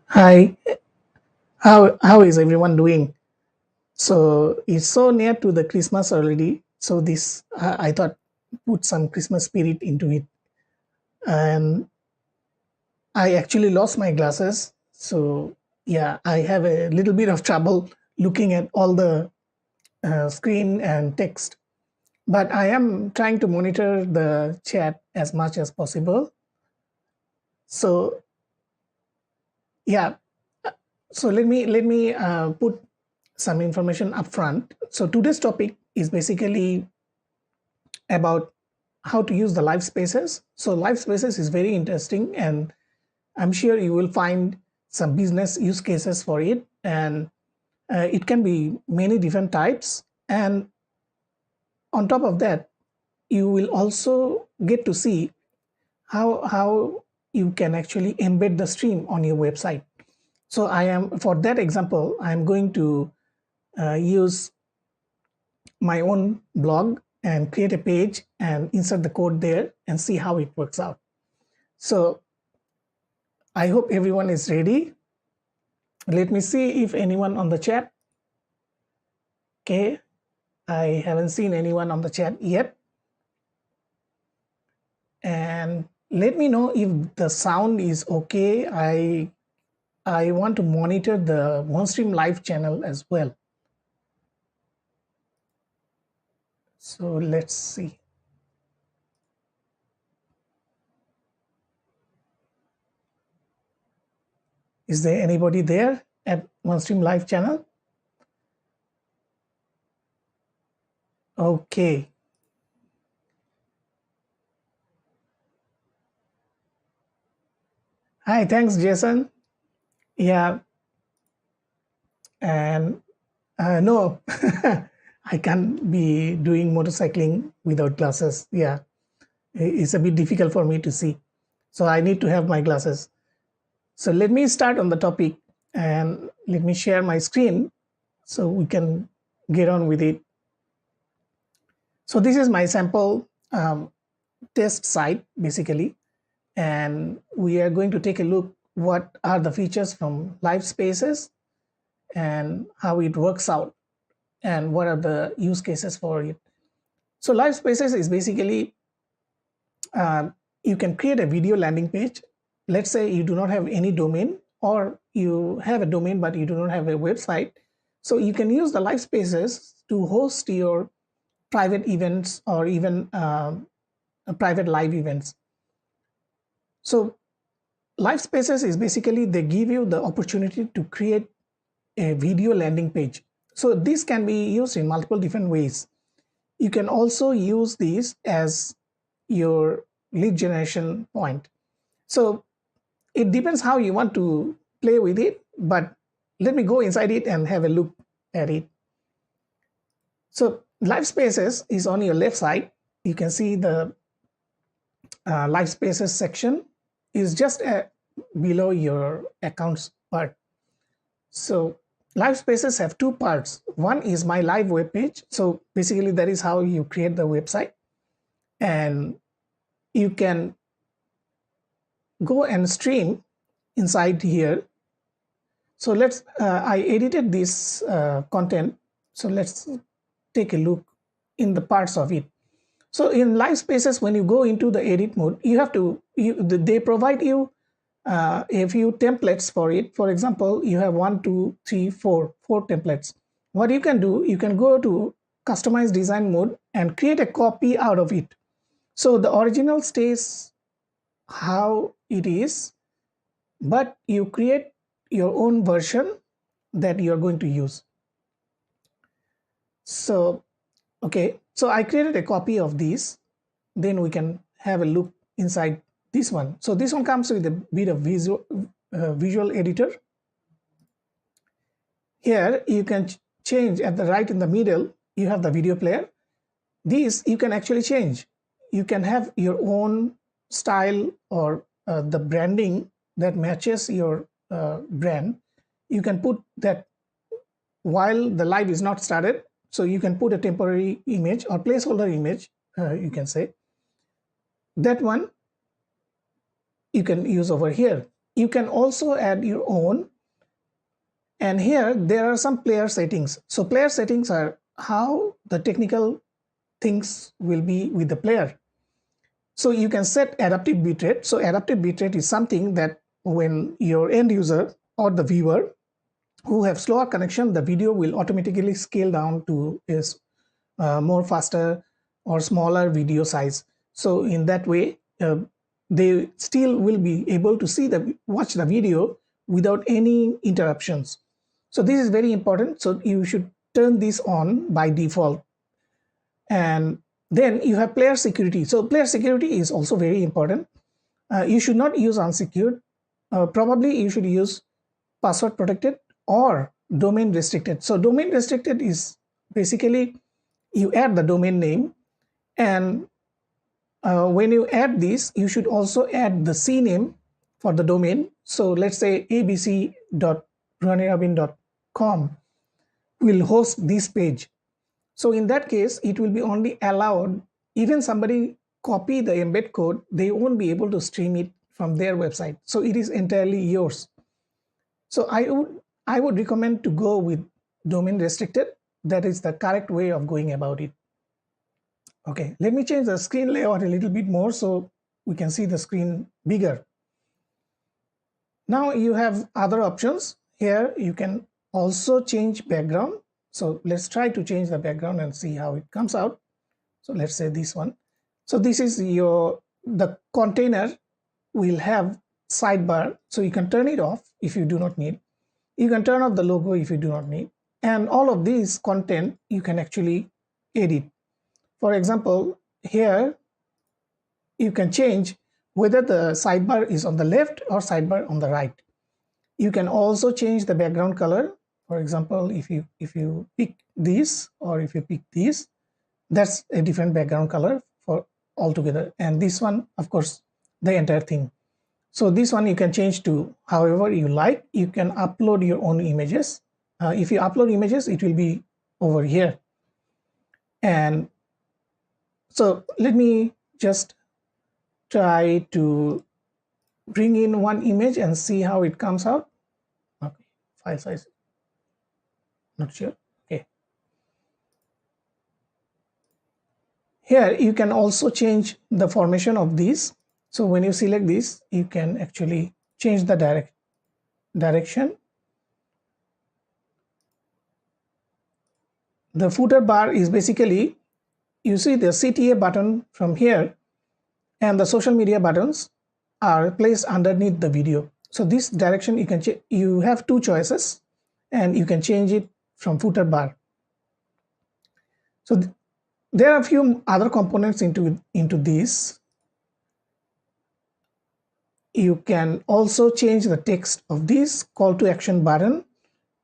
Hi, how is everyone doing? So it's so near to the Christmas already. So this I thought put some Christmas spirit into it, and I actually lost my glasses. So yeah, I have a little bit of trouble looking at all the screen and text. But I am trying to monitor the chat as much as possible. So yeah, so let me put some information up front. So today's topic is basically about how to use the live spaces. So live spaces is very interesting, and I'm sure you will find some business use cases for it, and it can be many different types. And on top of that, you will also get to see how you can actually embed the stream on your website. So I am for that example, I am going to use my own blog and create a page and insert the code there and see how it works out. So I hope everyone is ready. Let me see if anyone on the chat. Okay, I haven't seen anyone on the chat yet. And let me know if the sound is okay. I want to monitor the Onestream live channel as well. So let's see. Is there anybody there at Onestream live channel? Okay. Hi, thanks, Jason. Yeah, and no, I can't be doing motorcycling without glasses. Yeah, it's a bit difficult for me to see. So I need to have my glasses. So let me start on the topic and let me share my screen so we can get on with it. So this is my sample test site basically, and we are going to take a look what are the features from live spaces and how it works out and what are the use cases for it. So live spaces is basically you can create a video landing page. Let's say you do not have any domain, or you have a domain but you do not have a website. So you can use the live spaces to host your private events or even private live events. So live spaces is basically they give you the opportunity to create a video landing page. So this can be used in multiple different ways. You can also use these as your lead generation point. So it depends how you want to play with it, but let me go inside it and have a look at it. So live spaces is on your left side. You can see the live spaces section is just below your accounts part. So live spaces have two parts. One is my live web page. So basically that is how you create the website, and you can go and stream inside here. So let's I edited this content, so let's take a look in the parts of it. So in live spaces, when you go into the edit mode, you have to they provide you a few templates for it. For example, you have 1 2 3 4 templates. What you can do, you can go to customize design mode and create a copy out of it. So the original stays how it is, but you create your own version that you're going to use. So okay, so I created a copy of these. Then we can have a look inside this one. So this one comes with a bit of visual editor. Here you can change at the right in the middle, you have the video player. These you can actually change. You can have your own style or the branding that matches your brand. You can put that while the live is not started. So you can put a temporary image or placeholder image, you can say. That one you can use over here. you can also add your own. And here there are some player settings. So player settings are how the technical things will be with the player. So you can set adaptive bitrate. So adaptive bitrate is something that when your end user or the viewer who have slower connection, the video will automatically scale down to is more faster or smaller video size. So in that way, they still will be able to watch the video without any interruptions. So this is very important. So you should turn this on by default. And then you have player security. So player security is also very important. You should not use unsecured. Probably you should use password protected or domain restricted. So domain restricted is basically you add the domain name, and when you add this, you should also add the CNAME for the domain. So let's say abc.ronirobin.com will host this page. So in that case, it will be only allowed, even somebody copy the embed code, they won't be able to stream it from their website. So it is entirely yours. So I would recommend to go with domain restricted. That is the correct way of going about it. Okay, let me change the screen layout a little bit more so we can see the screen bigger. Now you have other options. Here you can also change background. So let's try to change the background and see how it comes out. So let's say this one. So this is the container will have sidebar. So you can turn it off if you do not need. You can turn off the logo if you do not need. And all of these content you can actually edit. For example, here you can change whether the sidebar is on the left or sidebar on the right. You can also change the background color. For example, if you pick this or if you pick this, that's a different background color for altogether. And this one, of course, the entire thing. So this one you can change to however you like. You can upload your own images. If you upload images, it will be over here. And so let me just try to bring in one image and see how it comes out. Okay, file size, not sure. Okay. Here you can also change the formation of these. So when you select this, you can actually change the direction. The footer bar is basically, you see the CTA button from here and the social media buttons are placed underneath the video. So this direction you have two choices and you can change it from footer bar. So there are a few other components into this. You can also change the text of this call to action button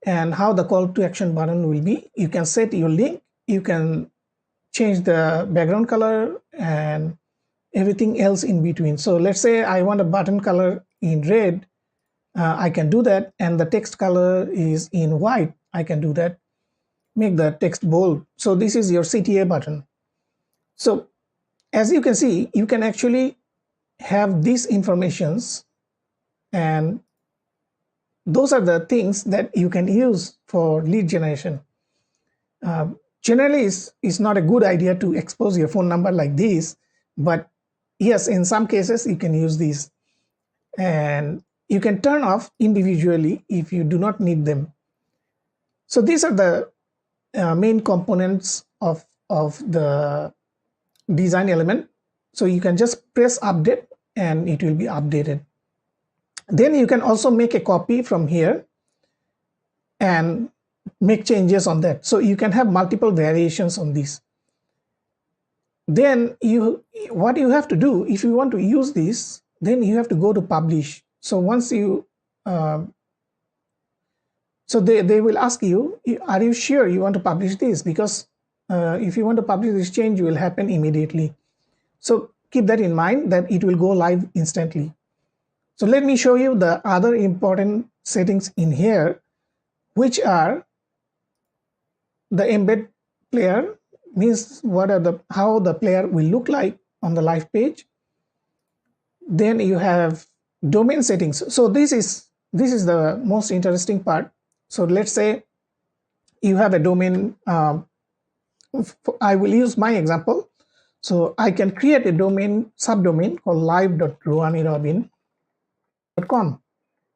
and how the call to action button will be. You can set your link, you can change the background color and everything else in between. So let's say I want a button color in red, I can do that, and the text color is in white, I can do that. Make the text bold. So this is your CTA button. So as you can see, you can actually have these informations, and those are the things that you can use for lead generation. Generally, it's not a good idea to expose your phone number like this, but yes, in some cases you can use these, and you can turn off individually if you do not need them. So these are the main components of the design element. So you can just press update and it will be updated. Then you can also make a copy from here and make changes on that. So you can have multiple variations on this. Then what you have to do, if you want to use this, then you have to go to publish. So once you so they will ask you, are you sure you want to publish this? Because if you want to publish this, change will happen immediately. So keep that in mind that it will go live instantly. So let me show you the other important settings in here, which are the embed player, means how the player will look like on the live page. Then you have domain settings. So this is the most interesting part. So let's say you have a domain. I will use my example. So I can create a domain subdomain called live.ruanirobin.com,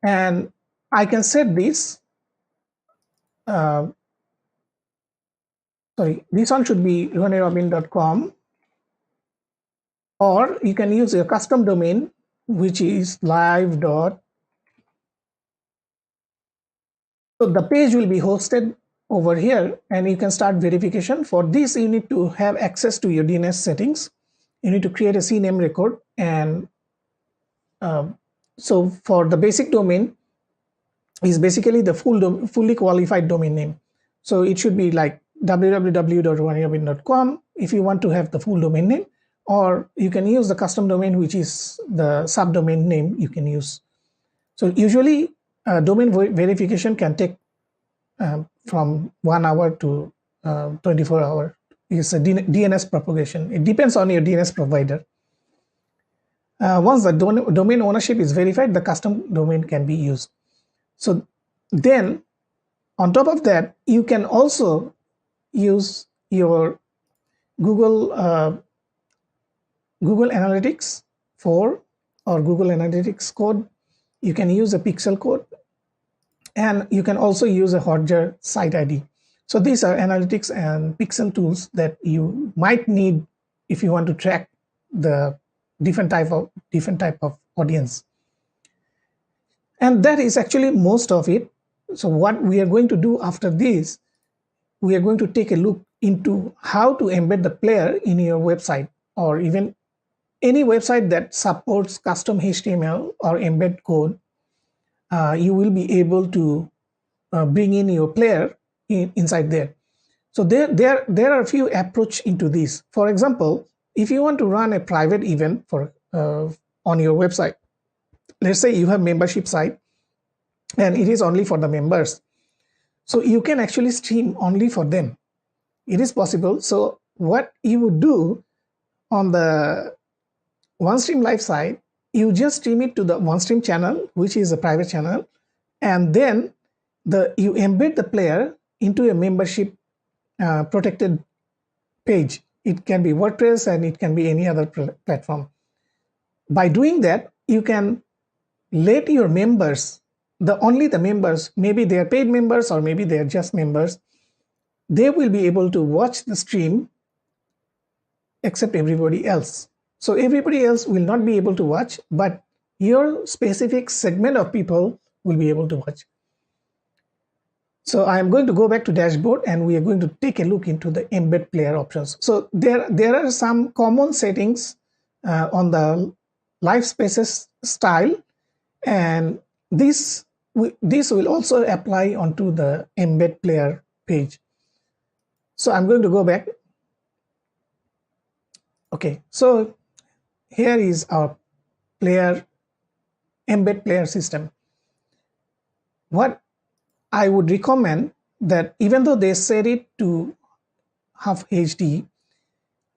and I can set this. Sorry, this one should be ruanirobin.com, or you can use a custom domain which is live. So the page will be hosted over here, and you can start verification. For this, you need to have access to your DNS settings. You need to create a CNAME record, and so for the basic domain is basically the fully qualified domain name. So it should be like www.ruanirobin.com if you want to have the full domain name, or you can use the custom domain, which is the subdomain name you can use. So usually domain verification can take from 1 hour to 24 hours. It's a DNS propagation. It depends on your DNS provider. Once the domain ownership is verified, the custom domain can be used. So then on top of that, you can also use your Google Analytics 4 or Google Analytics code. You can use a pixel code, and you can also use a Hotjar site ID. So these are analytics and pixel tools that you might need if you want to track the different type of audience. And that is actually most of it. So what we are going to do after this, we are going to take a look into how to embed the player in your website, or even any website that supports custom HTML or embed code. You will be able to bring in your player inside there. So there are a few approach into this. For example, if you want to run a private event for on your website, let's say you have membership site and it is only for the members, so you can actually stream only for them. It is possible. So what you would do on the Onestream live site, you just stream it to the Onestream channel, which is a private channel, and then you embed the player into a membership protected page. It can be WordPress and it can be any other platform. By doing that, you can let your members, only the members, maybe they are paid members or maybe they are just members, they will be able to watch the stream except everybody else. So everybody else will not be able to watch, but your specific segment of people will be able to watch. So I'm going to go back to dashboard, and we are going to take a look into the embed player options. So there are some common settings on the live spaces style, and this will also apply onto the embed player page. So I'm going to go back. Okay, so here is our embed player system. What I would recommend, that even though they set it to half HD,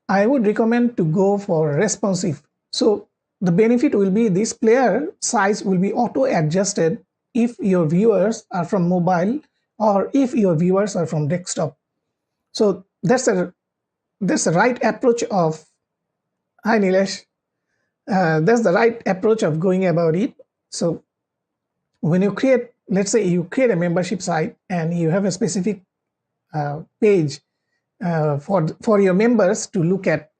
I would recommend to go for responsive. So the benefit will be this player size will be auto adjusted if your viewers are from mobile or if your viewers are from desktop. So that's the right approach of, hi Nilesh, that's the right approach of going about it. So when you create, let's say you create a membership site and you have a specific page for your members to look at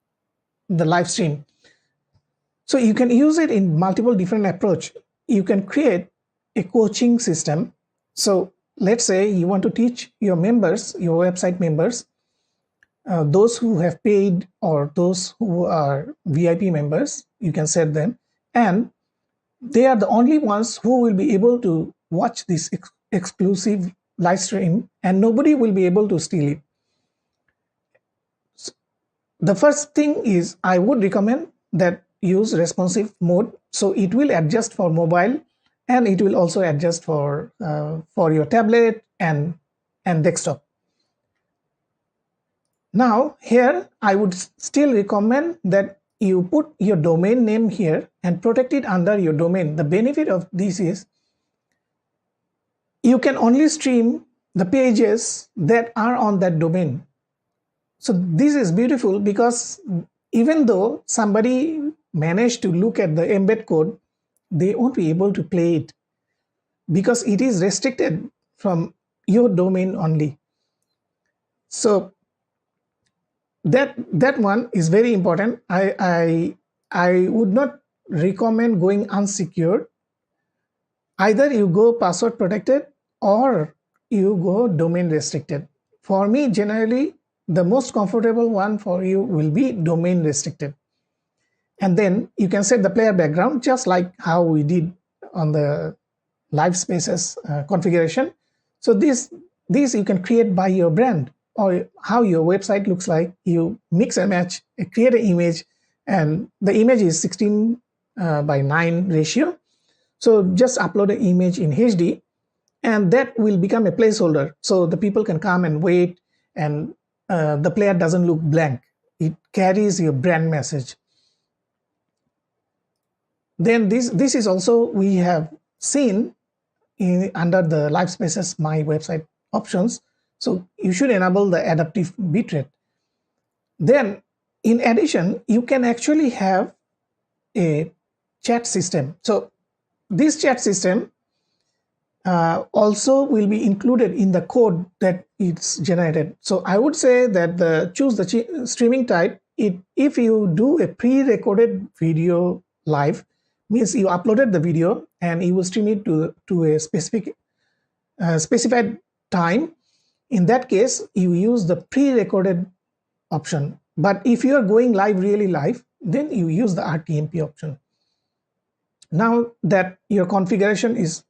the live stream. So you can use it in multiple different approach. You can create a coaching system. So let's say you want to teach your members, your website members, those who have paid or those who are VIP members, you can set them, and they are the only ones who will be able to watch this exclusive live stream, and nobody will be able to steal it. So the first thing is, I would recommend that use responsive mode. So it will adjust for mobile, and it will also adjust for your tablet and desktop. Now here I would still recommend that you put your domain name here and protect it under your domain. The benefit of this is you can only stream the pages that are on that domain. So this is beautiful because even though somebody managed to look at the embed code, they won't be able to play it because it is restricted from your domain only. So that one is very important. I would not recommend going unsecured. Either you go password protected or you go domain restricted. For me, generally, the most comfortable one for you will be domain restricted. And then you can set the player background just like how we did on the live spaces configuration. So this you can create by your brand or how your website looks like. You mix and match, create an image, and the image is 16 by 9 ratio. So just upload an image in HD and that will become a placeholder. So the people can come and wait and the player doesn't look blank. It carries your brand message. Then this is also we have seen under the live spaces my website options. So you should enable the adaptive bitrate. Then in addition, you can actually have a chat system. So this chat system also will be included in the code that it's generated. So I would say that choose the streaming type. If you do a pre-recorded video live, means you uploaded the video and you will stream it to a specified time. In that case, you use the pre-recorded option. But if you are going live, really live, then you use the RTMP option. Now that your configuration is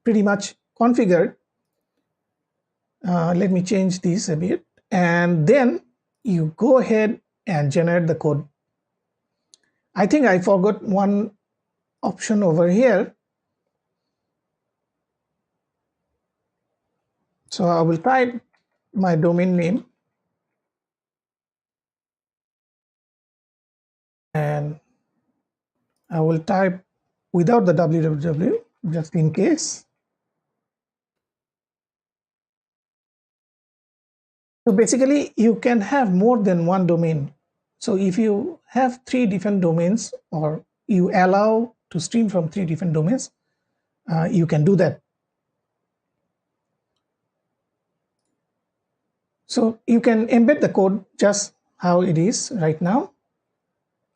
pretty much configured, let me change this a bit, and then you go ahead and generate the code. I think I forgot one option over here. So I will type my domain name and I will type without the www just in case. So basically you can have more than one domain. So if you have 3 different domains or you allow to stream from 3 different domains, you can do that. So you can embed the code just how it is right now,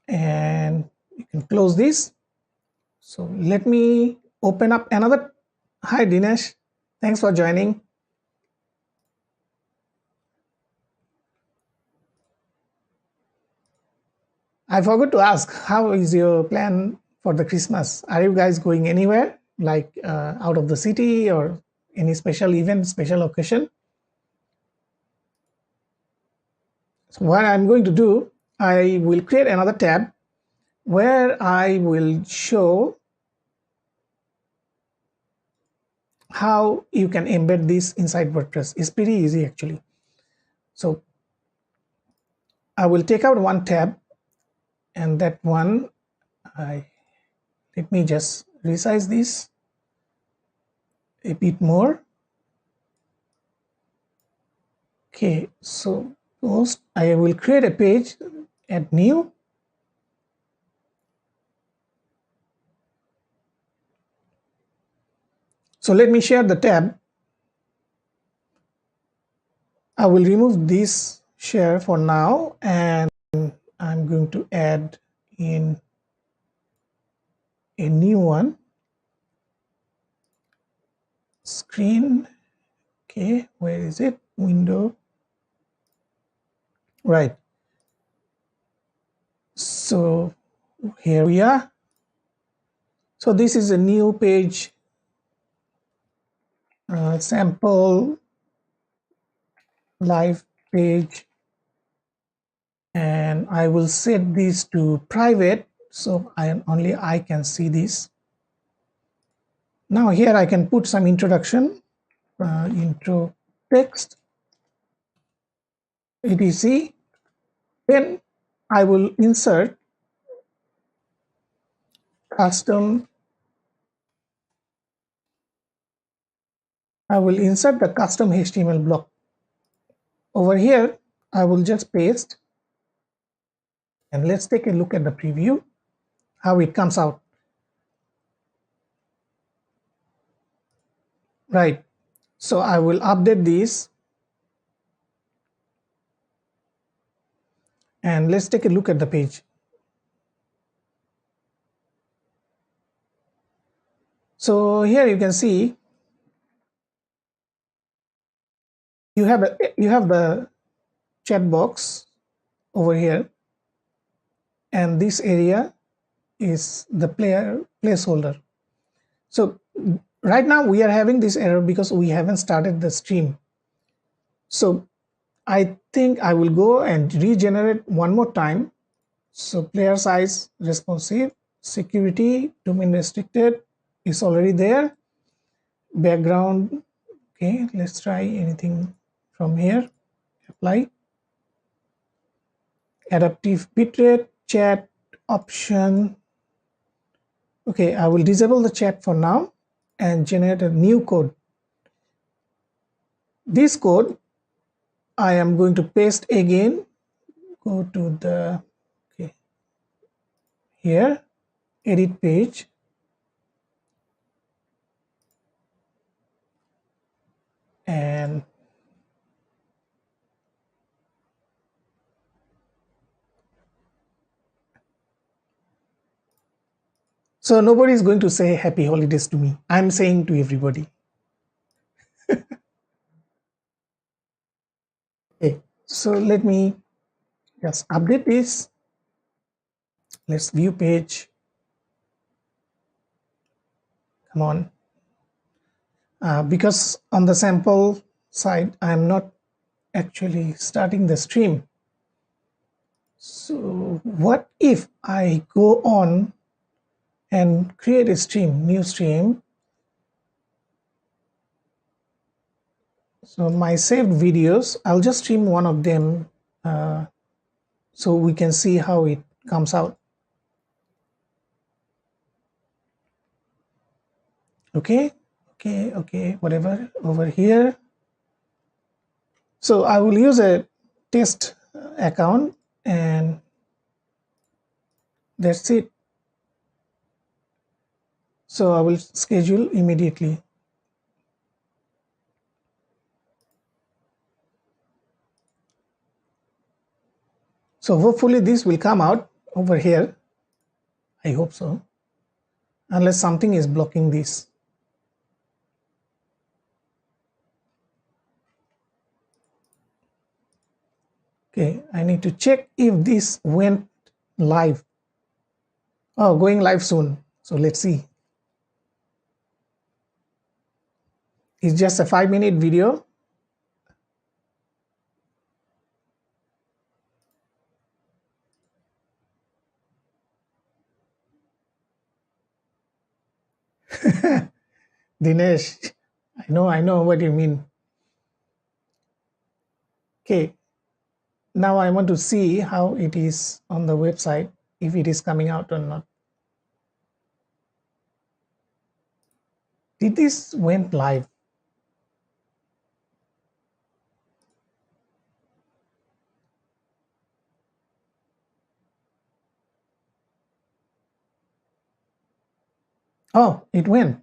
and you can close this. So let me open up another. Hi Dinesh, thanks for joining. I forgot to ask, how is your plan for the Christmas? Are you guys going anywhere, like out of the city or any special event, special occasion? So what I'm going to do, I will create another tab where I will show how you can embed this inside WordPress. It's pretty easy actually. So I will take out one tab, and that one, let me just resize this a bit more. Okay, so post, I will create a page, add new. So let me share the tab. I will remove this share for now, and I'm going to add in a new one. Screen. Okay, where is it? Window. Right. So here we are. So this is a new page, sample live page, and I will set this to private so only I can see this. Now here I can put some introduction, intro text, etc. Then I will insert custom. I will insert the custom HTML block. Over here, I will just paste, and let's take a look at the preview, how it comes out. Right. So I will update this, and let's take a look at the page. So here you can see you have the chat box over here, and this area is the placeholder. So right now we are having this error because we haven't started the stream. So I think I will go and regenerate one more time. So player size responsive, security, domain restricted is already there. Background, okay, let's try anything from here. Apply. Adaptive bitrate, chat option. Okay, I will disable the chat for now and generate a new code. This code I am going to paste again. Go to the, okay, here, edit page. And so nobody is going to say happy holidays to me. I'm saying to everybody. Okay, so let me just update this. Let's view page. Come on. Because on the sample side, I'm not actually starting the stream. So what if I go on and create a stream, new stream? So my saved videos, I'll just stream one of them so we can see how it comes out. Okay, whatever over here. So I will use a test account, and that's it. So I will schedule immediately. So hopefully this will come out over here. I hope so, unless something is blocking this. Okay, I need to check if this went live. Oh, going live soon. So let's see. It's just a 5-minute video. Dinesh, I know what you mean. Okay, now I want to see how it is on the website, if it is coming out or not. Did this went live? Oh, it went.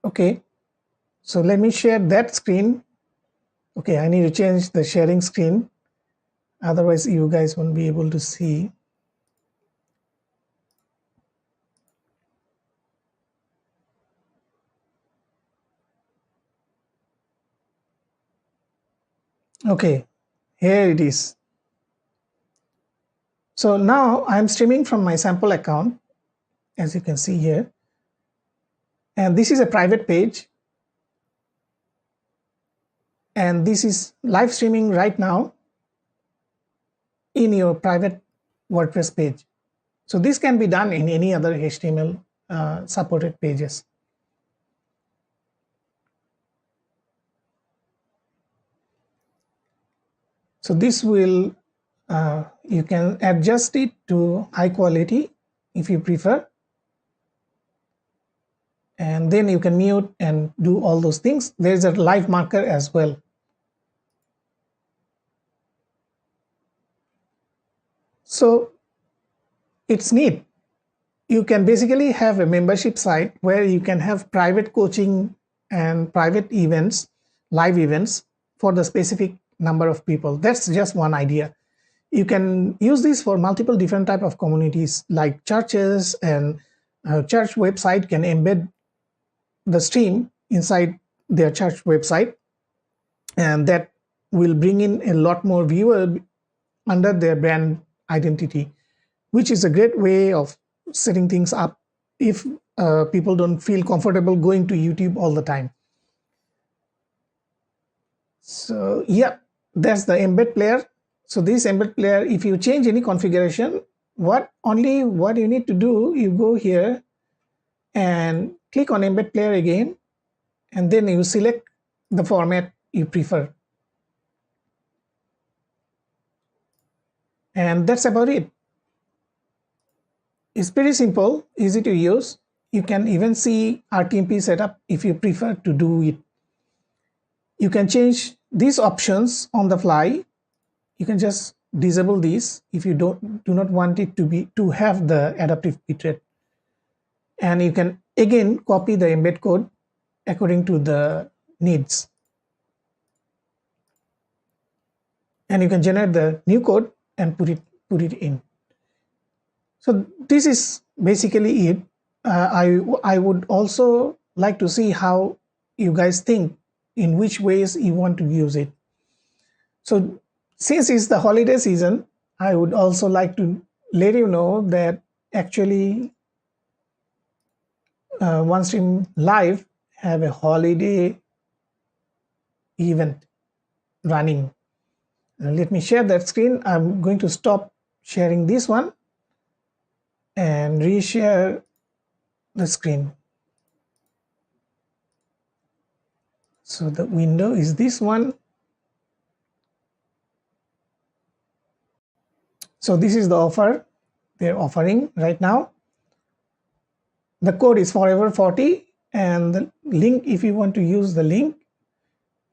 Okay, so let me share that screen. Okay, I need to change the sharing screen. Otherwise, you guys won't be able to see. Okay, here it is. So now I'm streaming from my sample account, as you can see here. And this is a private page. And this is live streaming right now in your private WordPress page. So this can be done in any other HTML supported pages. So this will, you can adjust it to high quality if you prefer. and then you can mute and do all those things. There's a live marker as well. So it's neat. You can basically have a membership site where you can have private coaching and private events, live events for the specific number of people. That's just one idea. You can use this for multiple different type of communities, like churches, and church website can embed the stream inside their church website, and that will bring in a lot more viewer under their brand identity, which is a great way of setting things up if people don't feel comfortable going to YouTube all the time. So yeah, that's the embed player. So this embed player, if you change any configuration, what you need to do, you go here and click on embed player again, and then you select the format you prefer. And that's about it. It's pretty simple, easy to use. You can even see RTMP setup if you prefer to do it. You can change these options on the fly. You can just disable these if you do not want it to have the adaptive bitrate. And you can again copy the embed code according to the needs. And you can generate the new code and put it in. So this is basically it. I would also like to see how you guys think, in which ways you want to use it. So since it's the holiday season, I would also like to let you know that actually Onestream Live have a holiday event running. Let me share that screen. I'm going to stop sharing this one and reshare the screen. So the window is this one. So this is the offer they're offering right now. The code is forever 40, and the link, if you want to use the link,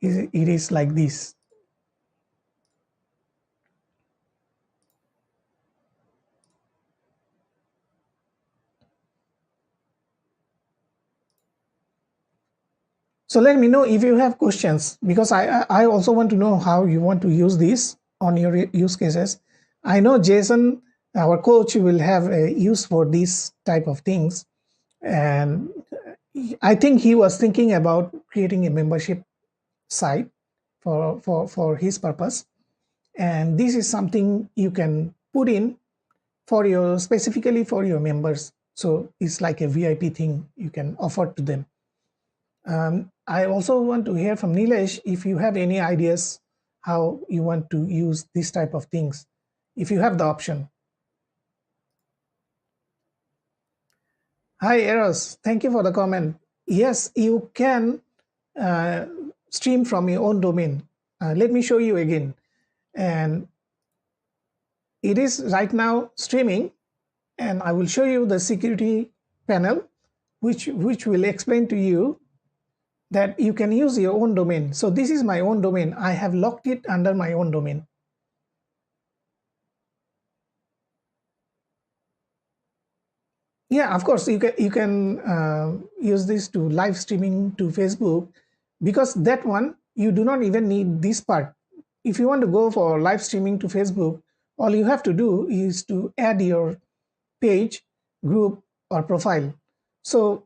it is like this. So let me know if you have questions, because I also want to know how you want to use this on your use cases. I know Jason, our coach, will have a use for these type of things, and I think he was thinking about creating a membership site for his purpose, and this is something you can put in for your specifically for your members. So it's like a VIP thing you can offer to them. I also want to hear from Nilesh if you have any ideas how you want to use this type of things, if you have the option. Hi Eros, thank you for the comment. Yes, you can uh, stream from your own domain. Let me show you again. And it is right now streaming, and I will show you the security panel, which will explain to you that you can use your own domain. So this is my own domain. I have locked it under my own domain. Yeah, of course, you can use this to live streaming to Facebook, because that one you do not even need this part. If you want to go for live streaming to Facebook, all you have to do is to add your page, group, or profile. So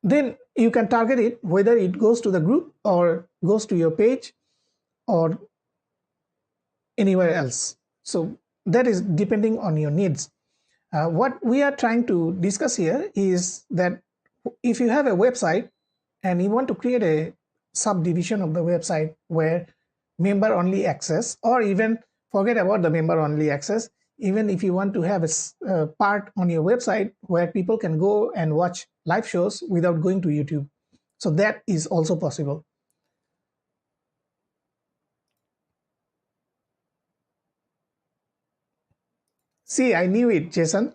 then you can target it whether it goes to the group or goes to your page or anywhere else. So that is depending on your needs. What we are trying to discuss here is that if you have a website and you want to create a subdivision of the website where member only access, or even forget about the member only access, even if you want to have a part on your website where people can go and watch live shows without going to YouTube. So that is also possible. See, I knew it, Jason.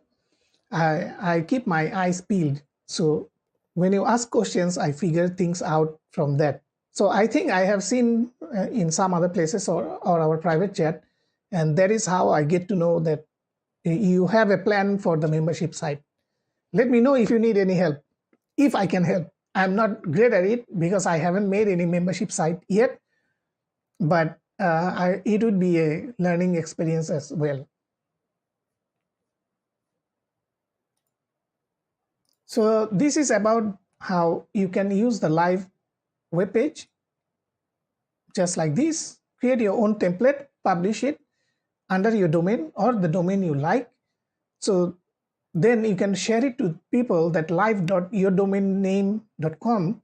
I keep my eyes peeled. So when you ask questions, I figure things out from that. So I think I have seen in some other places or our private chat, and that is how I get to know that you have a plan for the membership site. Let me know if you need any help, if I can help. I'm not great at it because I haven't made any membership site yet, but it would be a learning experience as well. So this is about how you can use the live web page just like this. Create your own template, publish it under your domain or the domain you like. So then you can share it to people that live.yourdomainname.com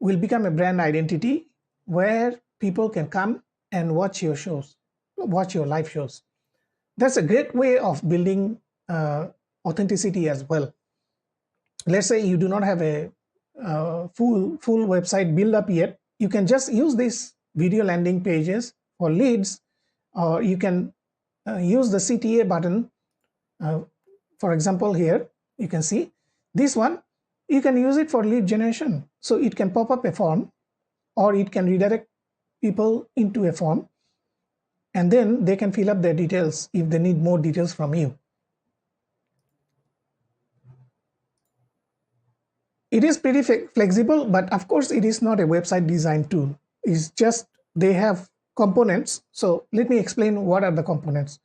will become a brand identity where people can come and watch your shows, watch your live shows. That's a great way of building authenticity as well. Let's say you do not have a full website built up yet. You can just use these video landing pages for leads, or you can use the CTA button. For example, here you can see this one. You can use it for lead generation. So it can pop up a form, or it can redirect people into a form, and then they can fill up their details if they need more details from you. It is pretty flexible, but of course it is not a website design tool. It's just they have components. So let me explain what are the components.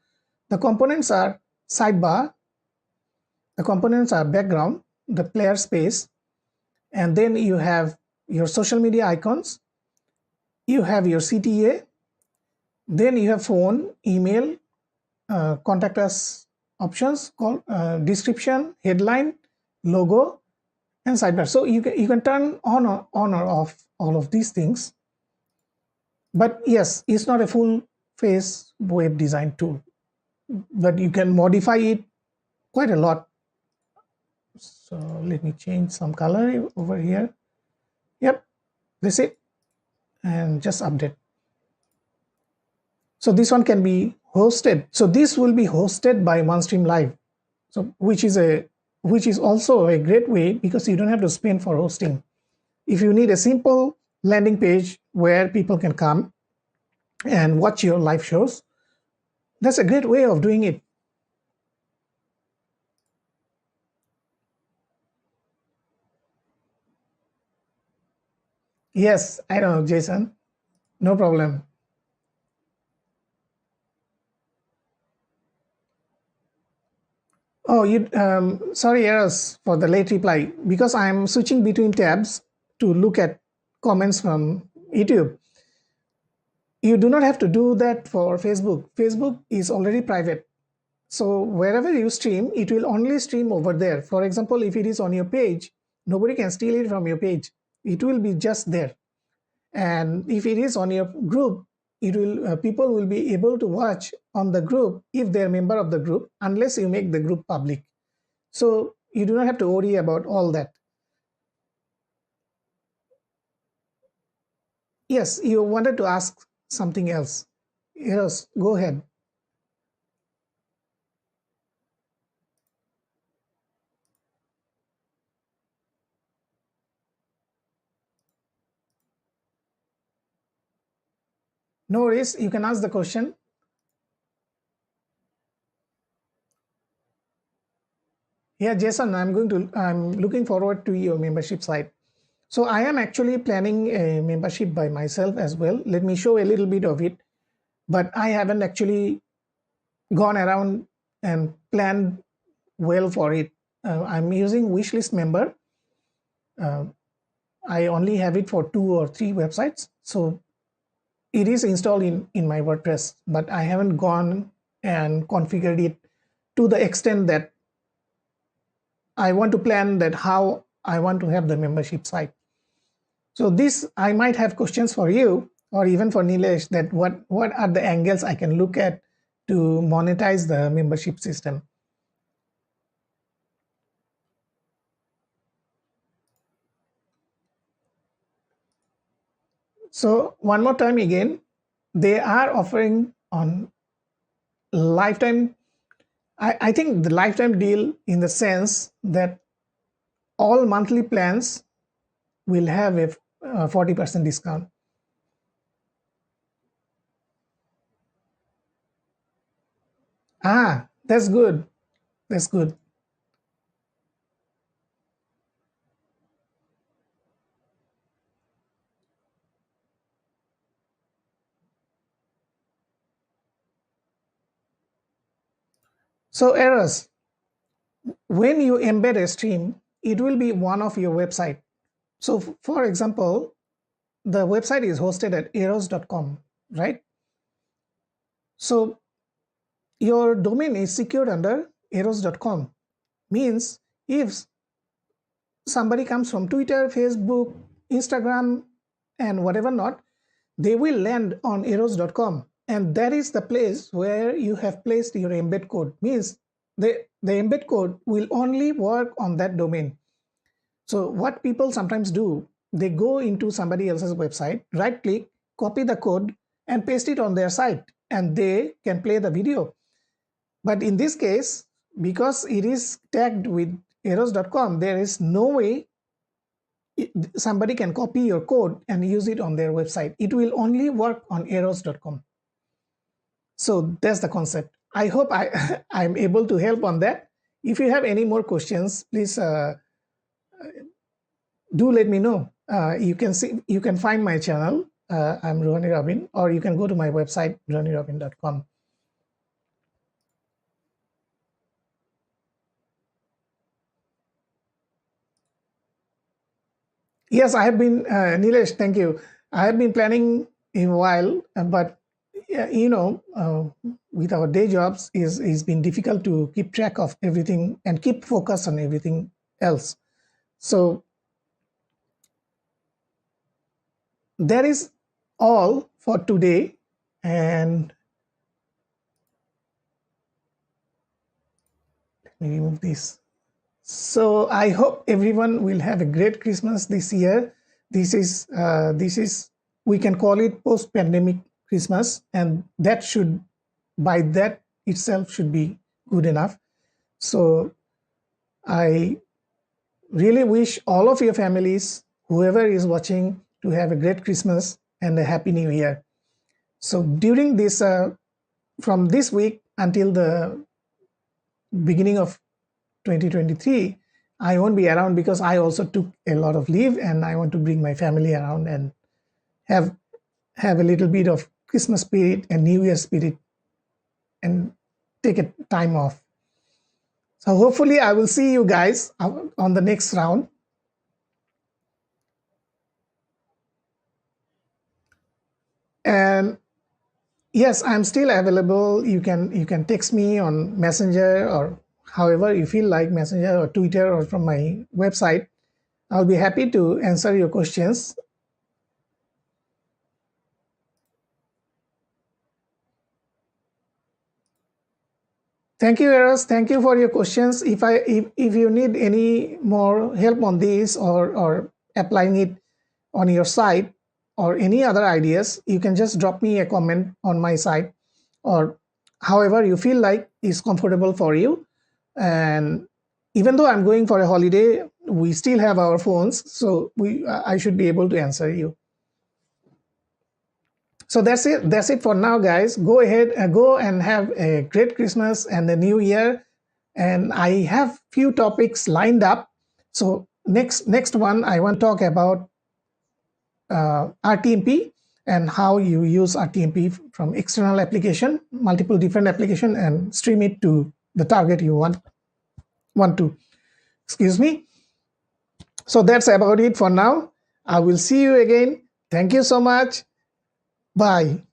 The components are sidebar, the components are background, the player space, and then you have your social media icons, you have your CTA, then you have phone, email, contact us options, description, headline, logo, and sidebar. So you can turn on or off all of these things. But yes, it's not a full face web design tool, but you can modify it quite a lot. So let me change some color over here. Yep, that's it. And just update. So this one can be hosted. So this will be hosted by Onestream Live. So which is also a great way because you don't have to spend for hosting. If you need a simple landing page where people can come and watch your live shows, that's a great way of doing it. Yes, I know, Jason. No problem. Oh, sorry, Eros, for the late reply. Because I'm switching between tabs to look at comments from YouTube. You do not have to do that for Facebook. Facebook is already private. So wherever you stream, it will only stream over there. For example, if it is on your page, nobody can steal it from your page. It will be just there. And if it is on your group, it will people will be able to watch on the group if they're a member of the group, unless you make the group public. So you do not have to worry about all that. Yes, you wanted to ask something else. Yes, go ahead. No worries, you can ask the question. Yeah, Jason, I'm looking forward to your membership site. So I am actually planning a membership by myself as well. Let me show a little bit of it, but I haven't actually gone around and planned well for it. I'm using wishlist member. I only have it for 2 or 3 websites. So it is installed in my WordPress, but I haven't gone and configured it to the extent that I want to plan that how I want to have the membership site. So this, I might have questions for you or even for Nilesh, that what are the angles I can look at to monetize the membership system. So one more time again, they are offering on lifetime. I think the lifetime deal in the sense that all monthly plans will have a 40% discount. That's good. That's good. So Eros, when you embed a stream, it will be one of your website. So for example, the website is hosted at eros.com, right? So your domain is secured under eros.com. Means if somebody comes from Twitter, Facebook, Instagram, and whatever not, they will land on eros.com. And that is the place where you have placed your embed code. Means the embed code will only work on that domain. So what people sometimes do, they go into somebody else's website, right click, copy the code, and paste it on their site, and they can play the video. But in this case, because it is tagged with eros.com, there is no way somebody can copy your code and use it on their website. It will only work on eros.com. So that's the concept. I hope I'm able to help on that. If you have any more questions, please do let me know. You can find my channel. I'm Rohani Robin, or you can go to my website, rohanirobin.com. Yes, I have been, Nilesh, thank you. I have been planning a while, but with our day jobs, it's been difficult to keep track of everything and keep focus on everything else. So that is all for today. And let me remove this. So I hope everyone will have a great Christmas this year. This is we can call it post-pandemic Christmas, and that should, by that itself, should be good enough. So I really wish all of your families, whoever is watching, to have a great Christmas and a happy New Year. So during this, from this week until the beginning of 2023, I won't be around because I also took a lot of leave, and I want to bring my family around and have a little bit of Christmas spirit and New Year spirit and take a time off. So hopefully I will see you guys on the next round. And yes, I'm still available. You can text me on Messenger or however you feel like, Messenger or Twitter or from my website. I'll be happy to answer your questions. Thank you, Eros. Thank you for your questions. If you need any more help on this or applying it on your site or any other ideas, you can just drop me a comment on my site or however you feel like is comfortable for you. And even though I'm going for a holiday, we still have our phones, so I should be able to answer you. So that's it for now, guys. Go ahead and go and have a great Christmas and the New Year. And I have few topics lined up. So next one, I want to talk about RTMP and how you use RTMP from external application, multiple different application, and stream it to the target you want to. Excuse me. So that's about it for now. I will see you again. Thank you so much. Bye.